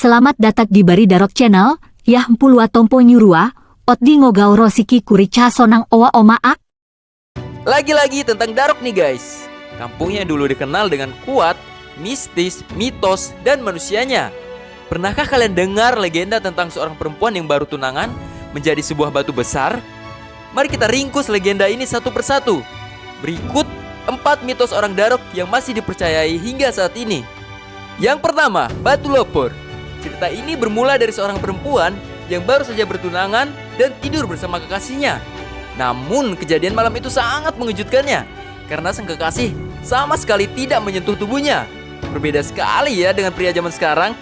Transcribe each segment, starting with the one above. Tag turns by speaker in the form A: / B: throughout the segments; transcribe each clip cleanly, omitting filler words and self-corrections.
A: Selamat datang di Bari Darok Channel, yah mpulua tompo nyurua, ot di ngogao rosiki kurica sonang owa omaak.
B: Lagi-lagi tentang Darok nih guys. Kampung yang dulu dikenal dengan kuat, mistis, mitos, dan manusianya. Pernahkah kalian dengar legenda tentang seorang perempuan yang baru tunangan menjadi sebuah batu besar? Mari kita ringkus legenda ini satu persatu. Berikut 4 mitos orang Darok yang masih dipercayai hingga saat ini. Yang pertama, batu lopor. Cerita ini bermula dari seorang perempuan yang baru saja bertunangan dan tidur bersama kekasihnya. Namun kejadian malam itu sangat mengejutkannya karena sang kekasih sama sekali tidak menyentuh tubuhnya. Berbeda sekali ya dengan pria zaman sekarang.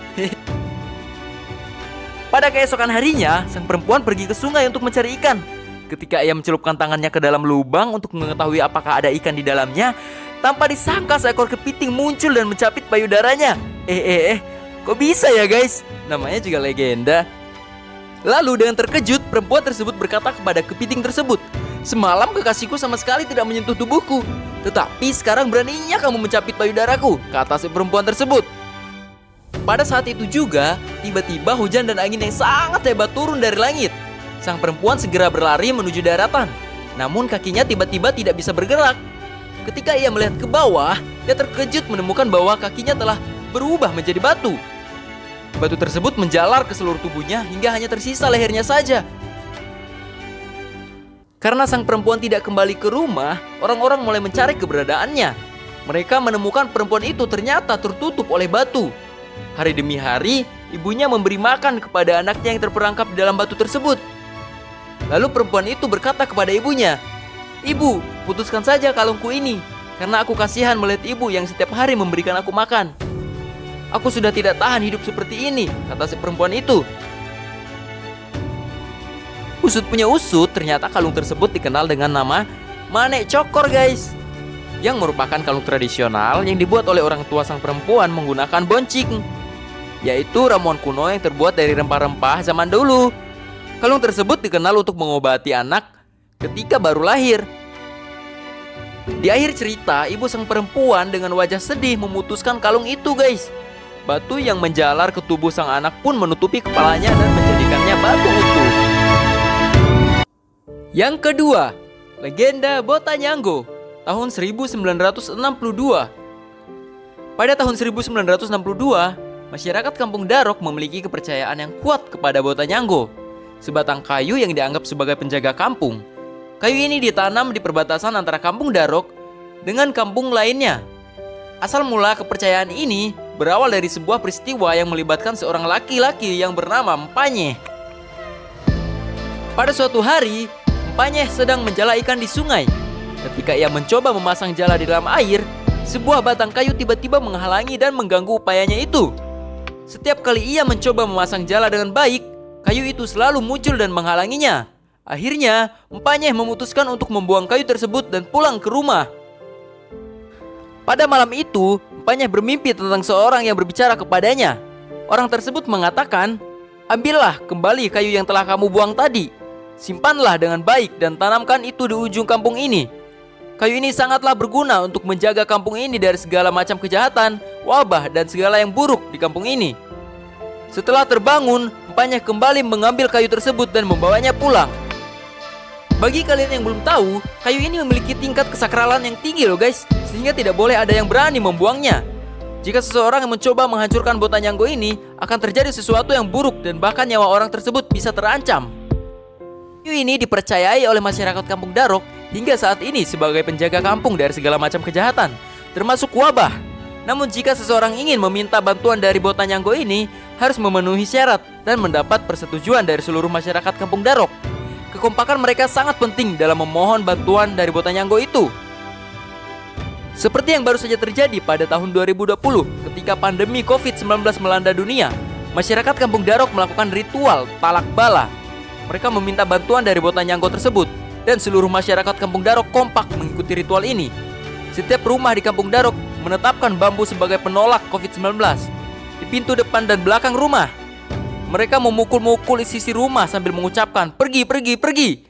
B: Pada keesokan harinya, sang perempuan pergi ke sungai untuk mencari ikan. Ketika ia mencelupkan tangannya ke dalam lubang untuk mengetahui apakah ada ikan di dalamnya, tanpa disangka seekor kepiting muncul dan mencapit payudaranya. Kok bisa ya guys? Namanya juga legenda. Lalu dengan terkejut, perempuan tersebut berkata kepada kepiting tersebut, "Semalam kekasihku sama sekali tidak menyentuh tubuhku, tetapi sekarang beraninya kamu mencapit payudaraku," kata si perempuan tersebut. Pada saat itu juga, tiba-tiba hujan dan angin yang sangat hebat turun dari langit. Sang perempuan segera berlari menuju daratan. Namun kakinya tiba-tiba tidak bisa bergerak. Ketika ia melihat ke bawah, ia terkejut menemukan bahwa kakinya telah berubah menjadi batu. Batu tersebut menjalar ke seluruh tubuhnya hingga hanya tersisa lehernya saja. Karena sang perempuan tidak kembali ke rumah, orang-orang mulai mencari keberadaannya. Mereka menemukan perempuan itu ternyata tertutup oleh batu. Hari demi hari, ibunya memberi makan kepada anaknya yang terperangkap di dalam batu tersebut. Lalu perempuan itu berkata kepada ibunya, "Ibu, putuskan saja kalungku ini, karena aku kasihan melihat ibu yang setiap hari memberikan aku makan. Aku sudah tidak tahan hidup seperti ini," kata si perempuan itu. Usut punya usut, ternyata kalung tersebut dikenal dengan nama Manek Cokor guys, yang merupakan kalung tradisional yang dibuat oleh orang tua sang perempuan menggunakan boncing, yaitu ramuan kuno yang terbuat dari rempah-rempah zaman dulu. Kalung tersebut dikenal untuk mengobati anak ketika baru lahir. Di akhir cerita, ibu sang perempuan dengan wajah sedih memutuskan kalung itu guys. Batu yang menjalar ke tubuh sang anak pun menutupi kepalanya dan menjadikannya batu utuh. Yang kedua, legenda Botanyanggo tahun 1962. Pada tahun 1962, masyarakat Kampung Darok memiliki kepercayaan yang kuat kepada Botanyanggo, sebatang kayu yang dianggap sebagai penjaga kampung. Kayu ini ditanam di perbatasan antara Kampung Darok dengan kampung lainnya. Asal mula kepercayaan ini berawal dari sebuah peristiwa yang melibatkan seorang laki-laki yang bernama Mpanyeh. Pada suatu hari, Mpanyeh sedang menjala ikan di sungai. Ketika ia mencoba memasang jala di dalam air, sebuah batang kayu tiba-tiba menghalangi dan mengganggu upayanya itu. Setiap kali ia mencoba memasang jala dengan baik, kayu itu selalu muncul dan menghalanginya. Akhirnya, Mpanyeh memutuskan untuk membuang kayu tersebut dan pulang ke rumah. Pada malam itu, Mpanyeh bermimpi tentang seorang yang berbicara kepadanya. Orang tersebut mengatakan, "Ambillah kembali kayu yang telah kamu buang tadi. Simpanlah dengan baik dan tanamkan itu di ujung kampung ini. Kayu ini sangatlah berguna untuk menjaga kampung ini dari segala macam kejahatan, wabah, dan segala yang buruk di kampung ini." Setelah terbangun, Mpanyeh kembali mengambil kayu tersebut dan membawanya pulang. Bagi kalian yang belum tahu, kayu ini memiliki tingkat kesakralan yang tinggi loh guys, sehingga tidak boleh ada yang berani membuangnya. Jika seseorang yang mencoba menghancurkan Botanyanggo ini, akan terjadi sesuatu yang buruk dan bahkan nyawa orang tersebut bisa terancam. Kayu ini dipercayai oleh masyarakat Kampung Darok hingga saat ini sebagai penjaga kampung dari segala macam kejahatan, termasuk wabah. Namun jika seseorang ingin meminta bantuan dari Botanyanggo ini, harus memenuhi syarat dan mendapat persetujuan dari seluruh masyarakat Kampung Darok. Kekompakan mereka sangat penting dalam memohon bantuan dari Botanyanggo itu. Seperti yang baru saja terjadi pada tahun 2020 ketika pandemi COVID-19 melanda dunia, masyarakat Kampung Darok melakukan ritual talak bala. Mereka meminta bantuan dari Botanyanggo tersebut, dan seluruh masyarakat Kampung Darok kompak mengikuti ritual ini. Setiap rumah di Kampung Darok menetapkan bambu sebagai penolak COVID-19 di pintu depan dan belakang rumah. Mereka memukul-mukul sisi rumah sambil mengucapkan, "Pergi, pergi, pergi!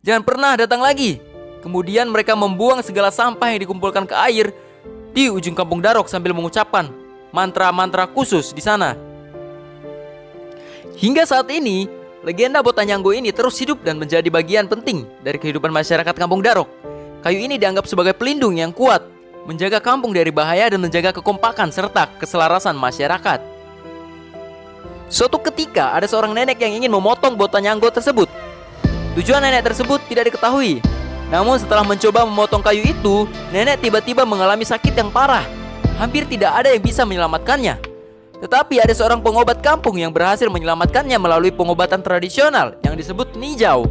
B: Jangan pernah datang lagi!" Kemudian mereka membuang segala sampah yang dikumpulkan ke air di ujung Kampung Darok sambil mengucapkan mantra-mantra khusus di sana. Hingga saat ini, legenda Botanyanggo ini terus hidup dan menjadi bagian penting dari kehidupan masyarakat Kampung Darok. Kayu ini dianggap sebagai pelindung yang kuat, menjaga kampung dari bahaya dan menjaga kekompakan serta keselarasan masyarakat. Suatu ketika, ada seorang nenek yang ingin memotong Botanyanggo tersebut. Tujuan nenek tersebut tidak diketahui. Namun setelah mencoba memotong kayu itu, nenek tiba-tiba mengalami sakit yang parah. Hampir tidak ada yang bisa menyelamatkannya. Tetapi ada seorang pengobat kampung yang berhasil menyelamatkannya melalui pengobatan tradisional yang disebut nijau.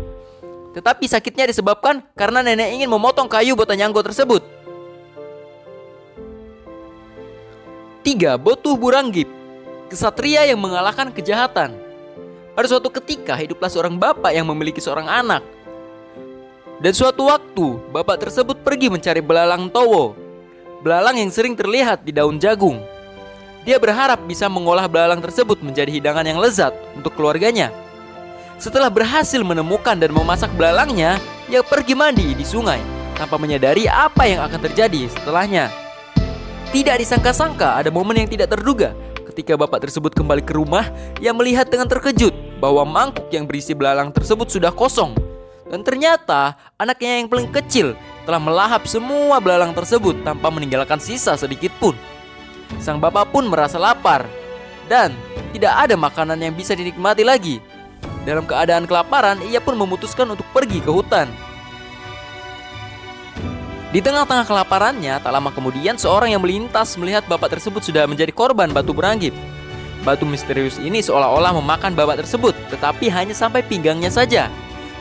B: Tetapi sakitnya disebabkan karena nenek ingin memotong kayu Botanyanggo tersebut. 3. Botuh Buranggip, kesatria yang mengalahkan kejahatan. Pada suatu ketika hiduplah seorang bapak yang memiliki seorang anak. Dan suatu waktu bapak tersebut pergi mencari belalang towo, belalang yang sering terlihat di daun jagung. Dia berharap bisa mengolah belalang tersebut menjadi hidangan yang lezat untuk keluarganya. Setelah berhasil menemukan dan memasak belalangnya, ia pergi mandi di sungai tanpa menyadari apa yang akan terjadi setelahnya. Tidak disangka-sangka ada momen yang tidak terduga. Ketika bapak tersebut kembali ke rumah, ia melihat dengan terkejut bahwa mangkuk yang berisi belalang tersebut sudah kosong. Dan ternyata anaknya yang paling kecil telah melahap semua belalang tersebut tanpa meninggalkan sisa sedikit pun. Sang bapak pun merasa lapar dan tidak ada makanan yang bisa dinikmati lagi. Dalam keadaan kelaparan, ia pun memutuskan untuk pergi ke hutan. Di tengah-tengah kelaparannya, tak lama kemudian seorang yang melintas melihat bapak tersebut sudah menjadi korban batu beranggip. Batu misterius ini seolah-olah memakan bapak tersebut, tetapi hanya sampai pinggangnya saja.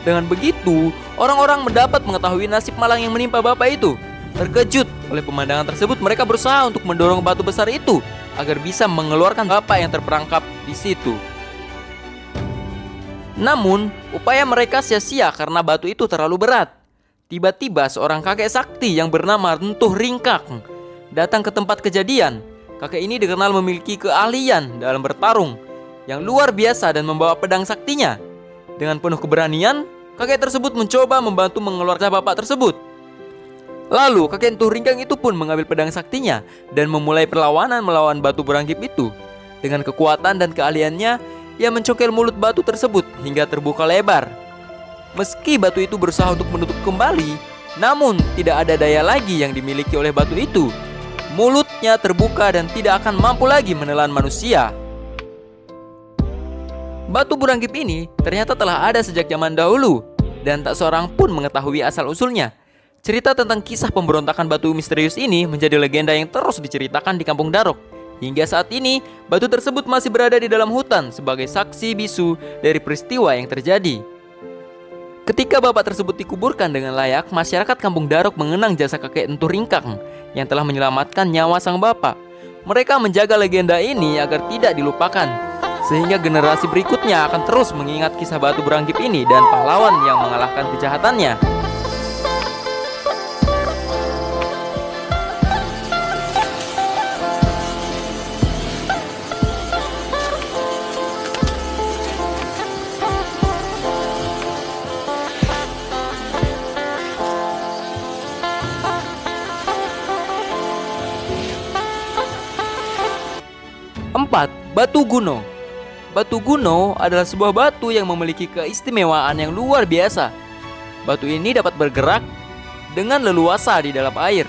B: Dengan begitu, orang-orang mendapat mengetahui nasib malang yang menimpa bapak itu. Terkejut oleh pemandangan tersebut, mereka berusaha untuk mendorong batu besar itu agar bisa mengeluarkan bapak yang terperangkap di situ. Namun, upaya mereka sia-sia karena batu itu terlalu berat. Tiba-tiba seorang kakek sakti yang bernama Rentuh Ringkak datang ke tempat kejadian. Kakek ini dikenal memiliki keahlian dalam bertarung yang luar biasa dan membawa pedang saktinya. Dengan penuh keberanian, kakek tersebut mencoba membantu mengeluarkan bapak tersebut. Lalu kakek Rentuh Ringkang itu pun mengambil pedang saktinya dan memulai perlawanan melawan batu beranggip itu. Dengan kekuatan dan keahliannya, ia mencongkel mulut batu tersebut hingga terbuka lebar. Meski batu itu berusaha untuk menutup kembali, namun tidak ada daya lagi yang dimiliki oleh batu itu. Mulutnya terbuka dan tidak akan mampu lagi menelan manusia. Batu beranggip ini ternyata telah ada sejak zaman dahulu dan tak seorang pun mengetahui asal-usulnya. Cerita tentang kisah pemberontakan batu misterius ini menjadi legenda yang terus diceritakan di Kampung Darok. Hingga saat ini, batu tersebut masih berada di dalam hutan sebagai saksi bisu dari peristiwa yang terjadi. Ketika bapak tersebut dikuburkan dengan layak, masyarakat Kampung Darok mengenang jasa kakek Rentuh Ringkang yang telah menyelamatkan nyawa sang bapak. Mereka menjaga legenda ini agar tidak dilupakan, sehingga generasi berikutnya akan terus mengingat kisah batu beranggip ini dan pahlawan yang mengalahkan kejahatannya. Empat, Batu Guno. Batu Guno adalah sebuah batu yang memiliki keistimewaan yang luar biasa. Batu ini dapat bergerak dengan leluasa di dalam air.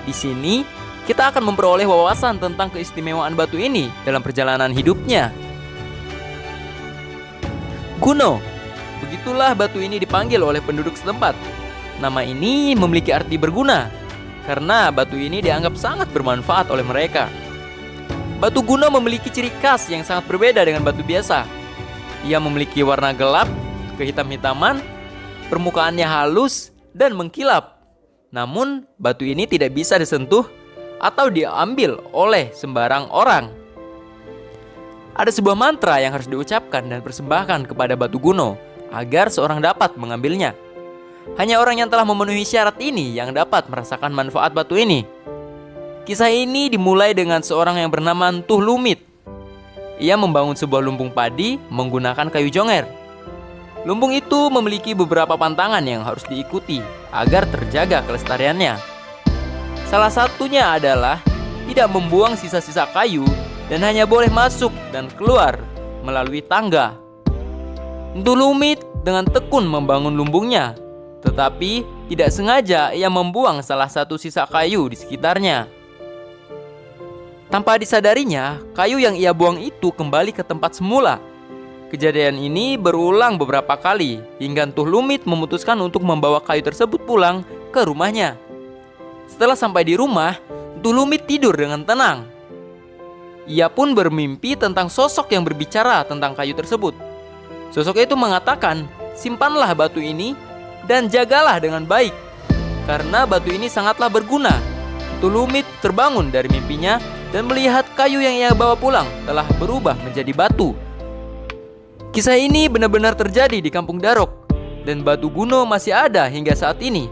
B: Di sini, kita akan memperoleh wawasan tentang keistimewaan batu ini dalam perjalanan hidupnya. Guno, begitulah batu ini dipanggil oleh penduduk setempat. Nama ini memiliki arti berguna, karena batu ini dianggap sangat bermanfaat oleh mereka. Batu Guno memiliki ciri khas yang sangat berbeda dengan batu biasa. Ia memiliki warna gelap, kehitam-hitaman, permukaannya halus, dan mengkilap. Namun, batu ini tidak bisa disentuh atau diambil oleh sembarang orang. Ada sebuah mantra yang harus diucapkan dan persembahkan kepada Batu Guno agar seorang dapat mengambilnya. Hanya orang yang telah memenuhi syarat ini yang dapat merasakan manfaat batu ini. Kisah ini dimulai dengan seorang yang bernama Entuh Lumit. Ia membangun sebuah lumbung padi menggunakan kayu jonger. Lumbung itu memiliki beberapa pantangan yang harus diikuti agar terjaga kelestariannya. Salah satunya adalah tidak membuang sisa-sisa kayu dan hanya boleh masuk dan keluar melalui tangga. Tulumit dengan tekun membangun lumbungnya, tetapi tidak sengaja ia membuang salah satu sisa kayu di sekitarnya. Tanpa disadarinya, kayu yang ia buang itu kembali ke tempat semula. Kejadian ini berulang beberapa kali hingga Tulumit memutuskan untuk membawa kayu tersebut pulang ke rumahnya. Setelah sampai di rumah, Tulumit tidur dengan tenang. Ia pun bermimpi tentang sosok yang berbicara tentang kayu tersebut. Sosok itu mengatakan, simpanlah batu ini dan jagalah dengan baik, karena batu ini sangatlah berguna. Tulumit terbangun dari mimpinya dan melihat kayu yang ia bawa pulang telah berubah menjadi batu. Kisah ini benar-benar terjadi di Kampung Darok, dan batu Guno masih ada hingga saat ini.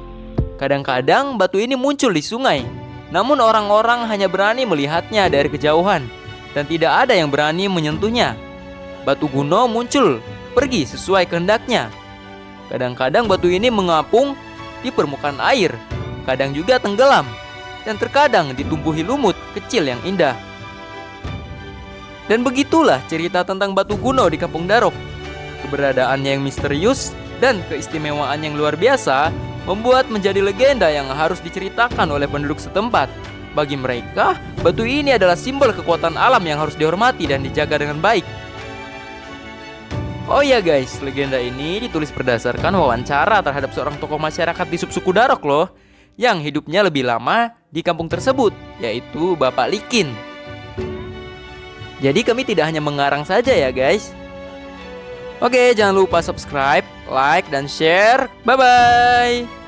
B: Kadang-kadang batu ini muncul di sungai, namun orang-orang hanya berani melihatnya dari kejauhan, dan tidak ada yang berani menyentuhnya. Batu Guno muncul, pergi sesuai kehendaknya. Kadang-kadang batu ini mengapung di permukaan air, kadang juga tenggelam, dan terkadang ditumbuhi lumut kecil yang indah. Dan begitulah cerita tentang batu Guno di Kampung Darok. Keberadaannya yang misterius dan keistimewaan yang luar biasa membuat menjadi legenda yang harus diceritakan oleh penduduk setempat. Bagi mereka, batu ini adalah simbol kekuatan alam yang harus dihormati dan dijaga dengan baik. Oh ya guys, legenda ini ditulis berdasarkan wawancara terhadap seorang tokoh masyarakat di subsuku Darok loh, yang hidupnya lebih lama di kampung tersebut, yaitu Bapak Likin. Jadi kami tidak hanya mengarang saja ya guys. Oke, jangan lupa subscribe, like, dan share. Bye-bye.